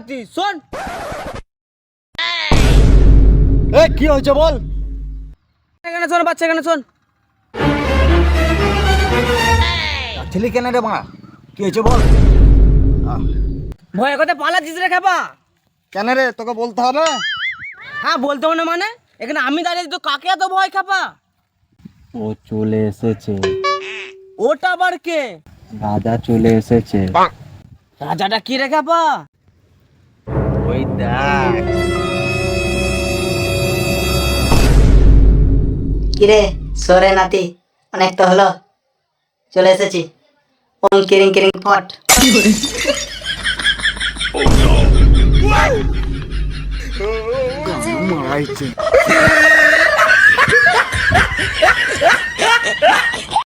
পাচ্ছিস, শোন। এ কি হয়েছে বল? এখানে শোন বাচ্চা, এখানে শোন। ছেলে কেন রে মা? কি হয়েছে বল? ভয় কথা পালাচ্ছিস রে খেপা? কেন রে, তোকে বলতে হবে? হ্যাঁ বলতে হবে না মানে? এখানে আমি দাঁড়িয়ে তো কাকে এত ভয় খেপা? ও চলে এসেছে, ওটা আবার কে? রাজা চলে এসেছে। রাজাটা কি রে খেপা? ওই দেখ। কিরে সরে নাতি, অনেক তো হলো, চলে এসেছি। ওম কিরিং কিরিং ফট। মারাইছে।